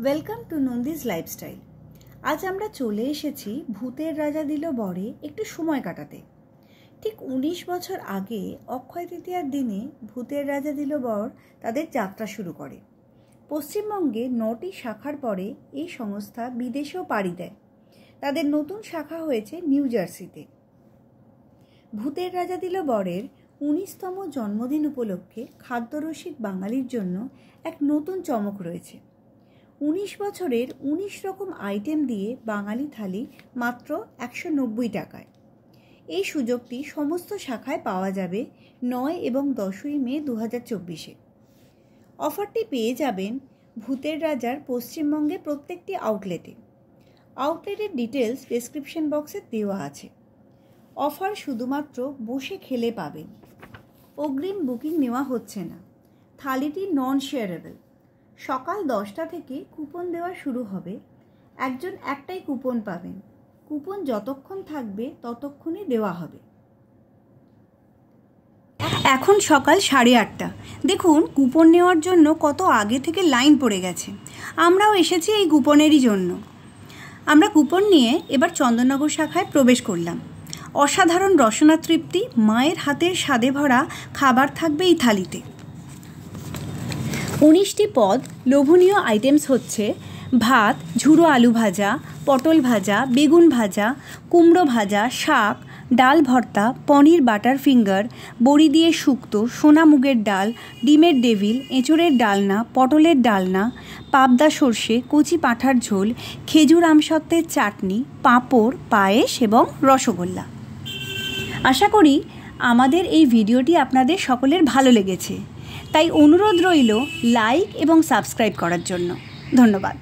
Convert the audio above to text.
Welcome to Nandi's lifestyle. আজ আমরা চলে এসেছি ভূতের রাজা দিল বরে একটু সময় কাটাতে। ঠিক ১৯ বছর আগে অক্ষয় তৃতীয়ার দিনে ভূতের রাজা দিল বর তাদের যাত্রা শুরু করে। পশ্চিমবঙ্গে ৯টি শাখার পরে এই সংস্থা বিদেশেও পাড়ি দেয়। তাদের নতুন শাখা হয়েছে নিউ জার্সিতে। ভূতের রাজা দিল বরের ১৯তম জন্মদিন উপলক্ষে খাদ্যরসিক বাঙালির জন্য এক নতুন চমক রয়েছে। ১৯ বছরের ১৯ রকম আইটেম দিয়ে বাঙালি থালি মাত্র ১৯০ টাকায়। এই সুযোগটি সমস্ত শাখায় পাওয়া যাবে ৯ এবং ১০ই মে ২০২৪-এ। অফারটি পেয়ে যাবেন ভূতের রাজার পশ্চিমবঙ্গে প্রত্যেকটি আউটলেটে। আউটলেটের ডিটেলস ডেসক্রিপশন বক্সে দেওয়া আছে। অফার শুধুমাত্র বসে খেলে পাবেন। অগ্রিম বুকিং নেওয়া হচ্ছে না। থালিটি নন শেয়ারেবল। সকাল 10টা থেকে কুপন দেওয়া শুরু হবে। একজন একটাই কুপন পাবেন। কুপন যতক্ষণ থাকবে ততক্ষণই দেওয়া হবে। এখন সকাল 8:30। দেখুন কুপন নেওয়ার জন্য কত আগে থেকে লাইন পড়ে গেছে। আমরাও এসেছি এই কুপনেরই জন্য। আমরা কুপন নিয়ে এবার চন্দননগর শাখায় প্রবেশ করলাম। অসাধারণ রসনা তৃপ্তি, মায়ের হাতের স্বাদে ভরা খাবার থাকবে এই থালিতে। ১৯টি পদ লোভনীয় আইটেমস হচ্ছে ভাত, ঝুড়ো আলু ভাজা, পটল ভাজা, বেগুন ভাজা, কুমড়ো ভাজা, শাক, ডাল ভর্তা, পনির বাটার ফিঙ্গার, বড়ি দিয়ে শুক্তো, সোনা মুগের ডাল, ডিমের ডেভিল, এঁচোড়ের ডালনা, পটলের ডালনা, পাবদা সর্ষে, কচি পাঁঠার ঝোল, খেজুর আমসত্ত্বের চাটনি, পাঁপড়, পায়েস এবং রসগোল্লা। আশা করি আমাদের এই ভিডিওটি আপনাদের সকলের ভালো লেগেছে। তাই অনুরোধ রইল লাইক এবং সাবস্ক্রাইব করার জন্য। ধন্যবাদ।